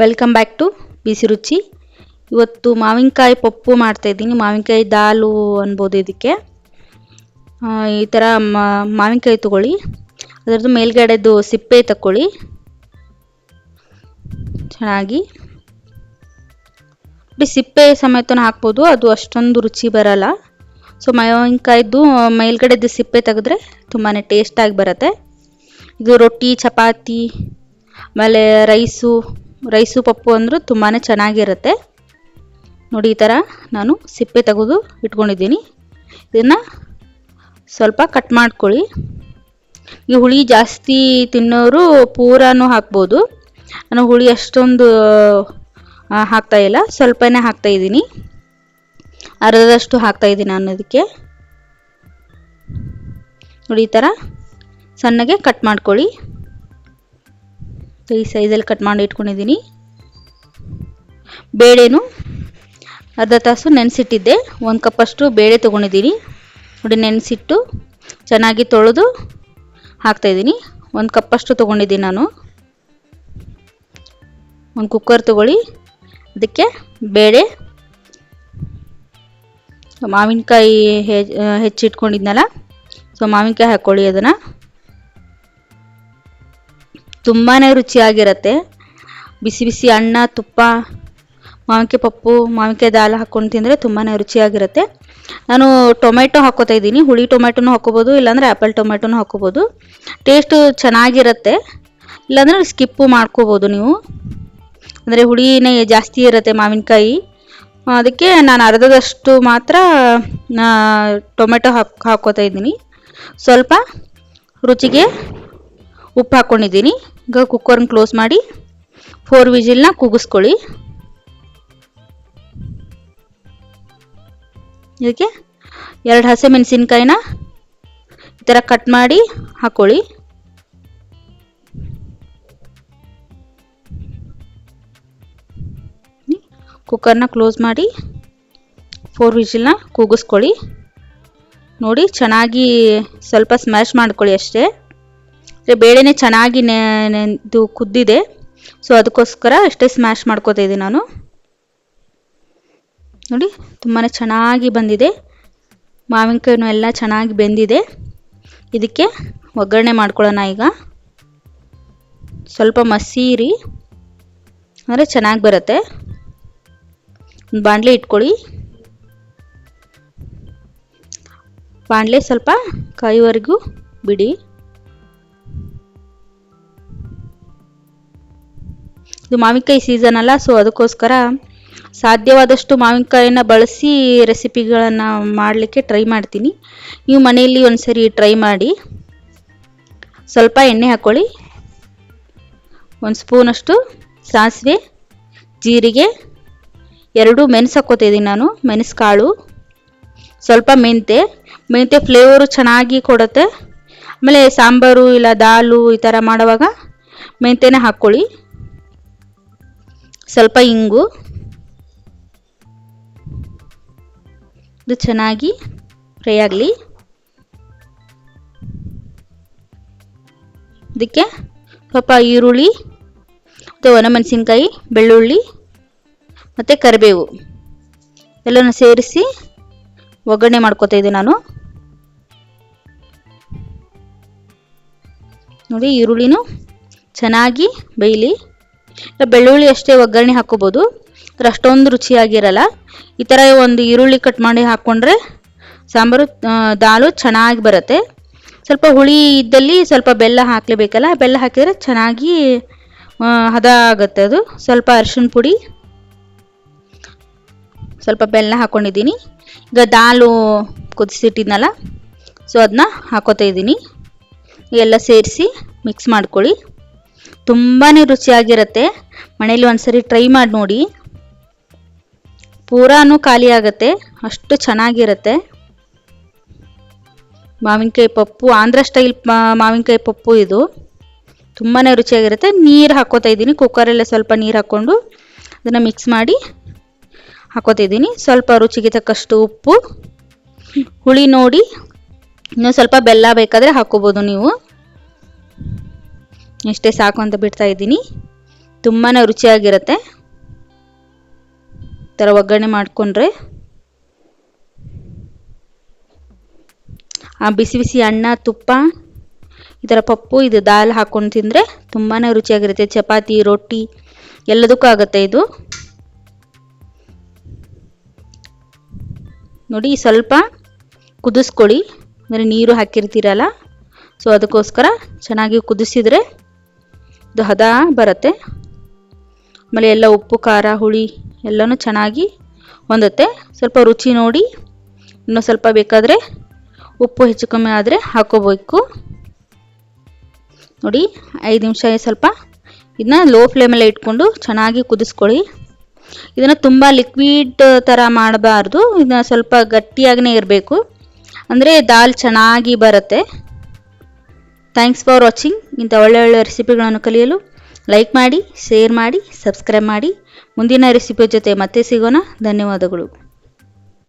Welcome back to ಬಿಸಿ ರುಚಿ. ಇವತ್ತು ಮಾವಿನಕಾಯಿ ಪಪ್ಪು ಮಾಡ್ತಾಯಿದ್ದೀನಿ. ಮಾವಿನಕಾಯಿ ದಾಲು ಅನ್ಬೋದು ಇದಕ್ಕೆ. ಈ ಥರ ಮಾವಿನಕಾಯಿ ತಗೊಳ್ಳಿ, ಅದರದ್ದು ಮೇಲ್ಗಡೆದು ಸಿಪ್ಪೆ ತಗೊಳ್ಳಿ ಚೆನ್ನಾಗಿ. ಸಿಪ್ಪೆ ಸಮೇತನೂ ಹಾಕ್ಬೋದು, ಅದು ಅಷ್ಟೊಂದು ರುಚಿ ಬರಲ್ಲ. ಸೊ ಮಾವಿನಕಾಯ್ದು ಮೇಲ್ಗಡೆದು ಸಿಪ್ಪೆ ತೆಗೆದ್ರೆ ತುಂಬಾ ಟೇಸ್ಟಾಗಿ ಬರುತ್ತೆ. ಇದು ರೊಟ್ಟಿ, ಚಪಾತಿ, ಆಮೇಲೆ ರೈಸು ಪಪ್ಪು ಅಂದರೂ ತುಂಬಾ ಚೆನ್ನಾಗಿರುತ್ತೆ. ನೋಡಿ, ಈ ಥರ ನಾನು ಸಿಪ್ಪೆ ತೆಗೆದು ಇಟ್ಕೊಂಡಿದ್ದೀನಿ. ಇದನ್ನು ಸ್ವಲ್ಪ ಕಟ್ ಮಾಡ್ಕೊಳ್ಳಿ. ಈ ಹುಳಿ ಜಾಸ್ತಿ ತಿನ್ನೋರು ಪೂರನೂ ಹಾಕ್ಬೋದು. ನಾನು ಹುಳಿ ಅಷ್ಟೊಂದು ಹಾಕ್ತಾಯಿಲ್ಲ, ಸ್ವಲ್ಪನೇ ಹಾಕ್ತಾಯಿದ್ದೀನಿ. ಅರ್ಧದಷ್ಟು ಹಾಕ್ತಾಯಿದ್ದೀನಿ ನಾನು ಇದಕ್ಕೆ. ನೋಡಿ, ಈ ಥರ ಸಣ್ಣಗೆ ಕಟ್ ಮಾಡ್ಕೊಳ್ಳಿ. ಈ ಸೈಜಲ್ಲಿ ಕಟ್ ಮಾಡಿ ಇಟ್ಕೊಂಡಿದ್ದೀನಿ. ಬೇಳೆನು ಅರ್ಧ ತಾಸು ನೆನೆಸಿಟ್ಟಿದ್ದೆ. 1 ಕಪ್ಪಷ್ಟು ಬೇಳೆ ತೊಗೊಂಡಿದ್ದೀನಿ. ನೋಡಿ, ನೆನೆಸಿಟ್ಟು ಚೆನ್ನಾಗಿ ತೊಳೆದು ಹಾಕ್ತಾಯಿದ್ದೀನಿ. 1 ಕಪ್ಪಷ್ಟು ತೊಗೊಂಡಿದ್ದೀನಿ ನಾನು. ಒಂದು ಕುಕ್ಕರ್ ತೊಗೊಳ್ಳಿ, ಅದಕ್ಕೆ ಬೇಳೆ, ಮಾವಿನಕಾಯಿ ಹೆಚ್ಚಿಟ್ಕೊಂಡಿದ್ನಲ್ಲ, ಸೊ ಮಾವಿನಕಾಯಿ ಹಾಕ್ಕೊಳ್ಳಿ. ಅದನ್ನು ತುಂಬಾ ರುಚಿಯಾಗಿರುತ್ತೆ. ಬಿಸಿ ಬಿಸಿ ಅನ್ನ, ತುಪ್ಪ, ಮಾವಿನಕಾಯಿ ಪಪ್ಪು, ಮಾವಿನಕಾಯಿ ದಾಲ್ ಹಾಕ್ಕೊಂಡು ತಿಂದರೆ ತುಂಬಾ ರುಚಿಯಾಗಿರುತ್ತೆ. ನಾನು ಟೊಮೆಟೊ ಹಾಕ್ಕೋತಾ ಇದ್ದೀನಿ. ಹುಳಿ ಟೊಮೆಟೊನೂ ಹಾಕ್ಕೋಬೋದು, ಇಲ್ಲಾಂದರೆ ಆ್ಯಪಲ್ ಟೊಮೆಟೊನೂ ಹಾಕ್ಕೋಬೋದು. ಟೇಸ್ಟು ಚೆನ್ನಾಗಿರುತ್ತೆ. ಇಲ್ಲಾಂದರೆ ಸ್ಕಿಪ್ಪು ಮಾಡ್ಕೋಬೋದು ನೀವು, ಅಂದರೆ ಹುಳಿನೇ ಜಾಸ್ತಿ ಇರುತ್ತೆ ಮಾವಿನಕಾಯಿ. ಅದಕ್ಕೆ ನಾನು ಅರ್ಧದಷ್ಟು ಮಾತ್ರ ಟೊಮೆಟೊ ಹಾಕ್ಕೋತಾ ಇದ್ದೀನಿ. ಸ್ವಲ್ಪ ರುಚಿಗೆ ಉಪ್ಪು ಹಾಕ್ಕೊಂಡಿದ್ದೀನಿ. ಈಗ ಕುಕ್ಕರ್ನ ಕ್ಲೋಸ್ ಮಾಡಿ 4 ವಿಜಿಲ್ನ ಕೂಗಿಸ್ಕೊಳ್ಳಿ. ಇದಕ್ಕೆ 2 ಹಸಿಮೆಣಸಿನ್ಕಾಯಿನ ಈ ಥರ ಕಟ್ ಮಾಡಿ ಹಾಕ್ಕೊಳ್ಳಿ. ಕುಕ್ಕರ್ನ ಕ್ಲೋಸ್ ಮಾಡಿ 4 ವಿಜಿಲ್ನ ಕೂಗಿಸ್ಕೊಳ್ಳಿ. ನೋಡಿ, ಚೆನ್ನಾಗಿ ಸ್ವಲ್ಪ ಸ್ಮ್ಯಾಶ್ ಮಾಡ್ಕೊಳ್ಳಿ ಅಷ್ಟೇ. ಬೇಳೆನೇ ಚೆನ್ನಾಗಿ ಇದು ಕುದ್ದಿದೆ, ಸೊ ಅದಕ್ಕೋಸ್ಕರ ಅಷ್ಟೇ ಸ್ಮ್ಯಾಶ್ ಮಾಡ್ಕೋತಾ ಇದ್ದೀನಿ ನಾನು. ನೋಡಿ, ತುಂಬಾ ಚೆನ್ನಾಗಿ ಬಂದಿದೆ. ಮಾವಿನಕಾಯಿನೂ ಎಲ್ಲ ಚೆನ್ನಾಗಿ ಬೆಂದಿದೆ. ಇದಕ್ಕೆ ಒಗ್ಗರಣೆ ಮಾಡ್ಕೊಳ್ಳೋಣ. ಈಗ ಸ್ವಲ್ಪ ಮಸೀರಿ ಅಂದರೆ ಚೆನ್ನಾಗಿ ಬರುತ್ತೆ. ಒಂದು ಬಾಣಲೆ ಇಟ್ಕೊಳ್ಳಿ. ಬಾಣಲೆ ಸ್ವಲ್ಪ ಕಾಯುವರೆಗೂ ಬಿಡಿ. ಇದು ಮಾವಿನಕಾಯಿ ಸೀಸನ್ ಅಲ್ಲ, ಸೊ ಅದಕ್ಕೋಸ್ಕರ ಸಾಧ್ಯವಾದಷ್ಟು ಮಾವಿನಕಾಯಿನ ಬಳಸಿ ರೆಸಿಪಿಗಳನ್ನು ಮಾಡಲಿಕ್ಕೆ ಟ್ರೈ ಮಾಡ್ತೀನಿ. ನೀವು ಮನೆಯಲ್ಲಿ ಒಂದ್ಸರಿ ಟ್ರೈ ಮಾಡಿ. ಸ್ವಲ್ಪ ಎಣ್ಣೆ ಹಾಕ್ಕೊಳ್ಳಿ. 1 ಸ್ಪೂನಷ್ಟು ಸಾಸಿವೆ, ಜೀರಿಗೆ, 2 ಮೆಣಸು ಹಾಕ್ಕೋತಿದ್ದೀನಿ ನಾನು, ಮೆಣಸು ಕಾಳು, ಸ್ವಲ್ಪ ಮೆಂತೆ ಫ್ಲೇವರು ಚೆನ್ನಾಗಿ ಕೊಡುತ್ತೆ. ಆಮೇಲೆ ಸಾಂಬಾರು ಇಲ್ಲ ದಾಲು ಈ ಥರ ಮಾಡುವಾಗ ಮೆಂತೆನ ಹಾಕ್ಕೊಳ್ಳಿ. ಸ್ವಲ್ಪ ಇಂಗು. ಇದು ಚೆನ್ನಾಗಿ ಫ್ರೈ ಆಗಲಿ. ಇದಕ್ಕೆ ಸ್ವಲ್ಪ ಈರುಳ್ಳಿ ಮತ್ತು ಒಣಮೆಣಸಿನ್ಕಾಯಿ, ಬೆಳ್ಳುಳ್ಳಿ ಮತ್ತು ಕರಿಬೇವು ಎಲ್ಲನೂ ಸೇರಿಸಿ ಒಗ್ಗರಣೆ ಮಾಡ್ಕೋತಾ ಇದ್ದೆ ನಾನು. ನೋಡಿ, ಈರುಳ್ಳಿನೂ ಚೆನ್ನಾಗಿ ಬೇಯಲಿ. ಬೆಳ್ಳುಳ್ಳಿ ಅಷ್ಟೇ ಒಗ್ಗರಣೆ ಹಾಕ್ಕೋಬೋದು, ಅಷ್ಟೊಂದು ರುಚಿಯಾಗಿರಲ್ಲ. ಈ ಥರ ಒಂದು ಈರುಳ್ಳಿ ಕಟ್ ಮಾಡಿ ಹಾಕ್ಕೊಂಡ್ರೆ ಸಾಂಬಾರು ದಾಲು ಚೆನ್ನಾಗಿ ಬರುತ್ತೆ. ಸ್ವಲ್ಪ ಹುಳಿ ಇದ್ದಲ್ಲಿ ಸ್ವಲ್ಪ ಬೆಲ್ಲ ಹಾಕಲೇಬೇಕಲ್ಲ, ಬೆಲ್ಲ ಹಾಕಿದರೆ ಚೆನ್ನಾಗಿ ಹದ ಆಗುತ್ತೆ ಅದು. ಸ್ವಲ್ಪ ಅರಿಶಿಣ ಪುಡಿ, ಸ್ವಲ್ಪ ಬೆಲ್ಲ ಹಾಕ್ಕೊಂಡಿದ್ದೀನಿ. ಈಗ ದಾಲು ಕುದಿಸಿಟ್ಟಿದ್ನಲ್ಲ, ಸೊ ಅದನ್ನ ಹಾಕೋತಾ ಇದ್ದೀನಿ. ಎಲ್ಲ ಸೇರಿಸಿ ಮಿಕ್ಸ್ ಮಾಡ್ಕೊಳ್ಳಿ. ತುಂಬಾ ರುಚಿಯಾಗಿರುತ್ತೆ. ಮನೇಲಿ ಒಂದ್ಸರಿ ಟ್ರೈ ಮಾಡಿ ನೋಡಿ. ಪೂರಾನು ಖಾಲಿ ಆಗುತ್ತೆ, ಅಷ್ಟು ಚೆನ್ನಾಗಿರುತ್ತೆ. ಮಾವಿನಕಾಯಿ ಪಪ್ಪು ಆಂಧ್ರ ಸ್ಟೈಲ್ ಮಾವಿನಕಾಯಿ ಪಪ್ಪು ಇದು ತುಂಬಾ ರುಚಿಯಾಗಿರುತ್ತೆ. ನೀರು ಹಾಕ್ಕೋತಾ ಇದ್ದೀನಿ. ಕುಕ್ಕರಲ್ಲೇ ಸ್ವಲ್ಪ ನೀರು ಹಾಕ್ಕೊಂಡು ಅದನ್ನು ಮಿಕ್ಸ್ ಮಾಡಿ ಹಾಕ್ಕೋತಾ ಇದ್ದೀನಿ. ಸ್ವಲ್ಪ ರುಚಿಗೆ ತಕ್ಕಷ್ಟು ಉಪ್ಪು, ಹುಳಿ ನೋಡಿ ಇನ್ನೂ ಸ್ವಲ್ಪ ಬೆಲ್ಲ ಬೇಕಾದರೆ ಹಾಕ್ಕೋಬೋದು ನೀವು. ಇಷ್ಟೇ ಸಾಕು ಅಂತ ಬಿಡ್ತಾ ಇದ್ದೀನಿ. ತುಂಬಾ ರುಚಿಯಾಗಿರುತ್ತೆ. ಈ ಥರ ಒಗ್ಗರಣೆ ಮಾಡಿಕೊಂಡ್ರೆ ಆ ಬಿಸಿ ಬಿಸಿ ಅನ್ನ, ತುಪ್ಪ, ಈ ಥರ ಪಪ್ಪು, ಇದು ದಾಲ್ ಹಾಕ್ಕೊಂಡು ತಿಂದರೆ ತುಂಬಾ ರುಚಿಯಾಗಿರುತ್ತೆ. ಚಪಾತಿ, ರೊಟ್ಟಿ ಎಲ್ಲದಕ್ಕೂ ಆಗುತ್ತೆ ಇದು. ನೋಡಿ ಸ್ವಲ್ಪ ಕುದಿಸ್ಕೊಳ್ಳಿ, ಅಂದರೆ ನೀರು ಹಾಕಿರ್ತೀರಲ್ಲ, ಸೊ ಅದಕ್ಕೋಸ್ಕರ ಚೆನ್ನಾಗಿ ಕುದಿಸಿದರೆ ಇದು ಹದ ಬರುತ್ತೆ. ಆಮೇಲೆ ಎಲ್ಲ ಉಪ್ಪು, ಖಾರ, ಹುಳಿ ಎಲ್ಲನೂ ಚೆನ್ನಾಗಿ ಹೊಂದುತ್ತೆ. ಸ್ವಲ್ಪ ರುಚಿ ನೋಡಿ, ಇನ್ನೂ ಸ್ವಲ್ಪ ಬೇಕಾದರೆ ಉಪ್ಪು ಹೆಚ್ಚು ಕಮ್ಮಿ ಆದರೆ ಹಾಕೋಬೇಕು. ನೋಡಿ 5 ನಿಮಿಷ ಸ್ವಲ್ಪ ಇದನ್ನ ಲೋ ಫ್ಲೇಮಲ್ಲೇ ಇಟ್ಕೊಂಡು ಚೆನ್ನಾಗಿ ಕುದಿಸ್ಕೊಳ್ಳಿ. ಇದನ್ನು ತುಂಬ ಲಿಕ್ವಿಡ್ ಥರ ಮಾಡಬಾರ್ದು, ಇದನ್ನ ಸ್ವಲ್ಪ ಗಟ್ಟಿಯಾಗೇ ಇರಬೇಕು, ಅಂದರೆ ದಾಲ್ ಚೆನ್ನಾಗಿ ಬರುತ್ತೆ. Thanks for watching. ಇಂಥ ಒಳ್ಳೆ ರೆಸಿಪಿಗಳನ್ನು ಕಲಿಯಲು ಲೈಕ್ ಮಾಡಿ, ಶೇರ್ ಮಾಡಿ, ಸಬ್ಸ್ಕ್ರೈಬ್ ಮಾಡಿ. ಮುಂದಿನ ರೆಸಿಪಿ ಜೊತೆ ಮತ್ತೆ ಸಿಗೋಣ. ಧನ್ಯವಾದಗಳು.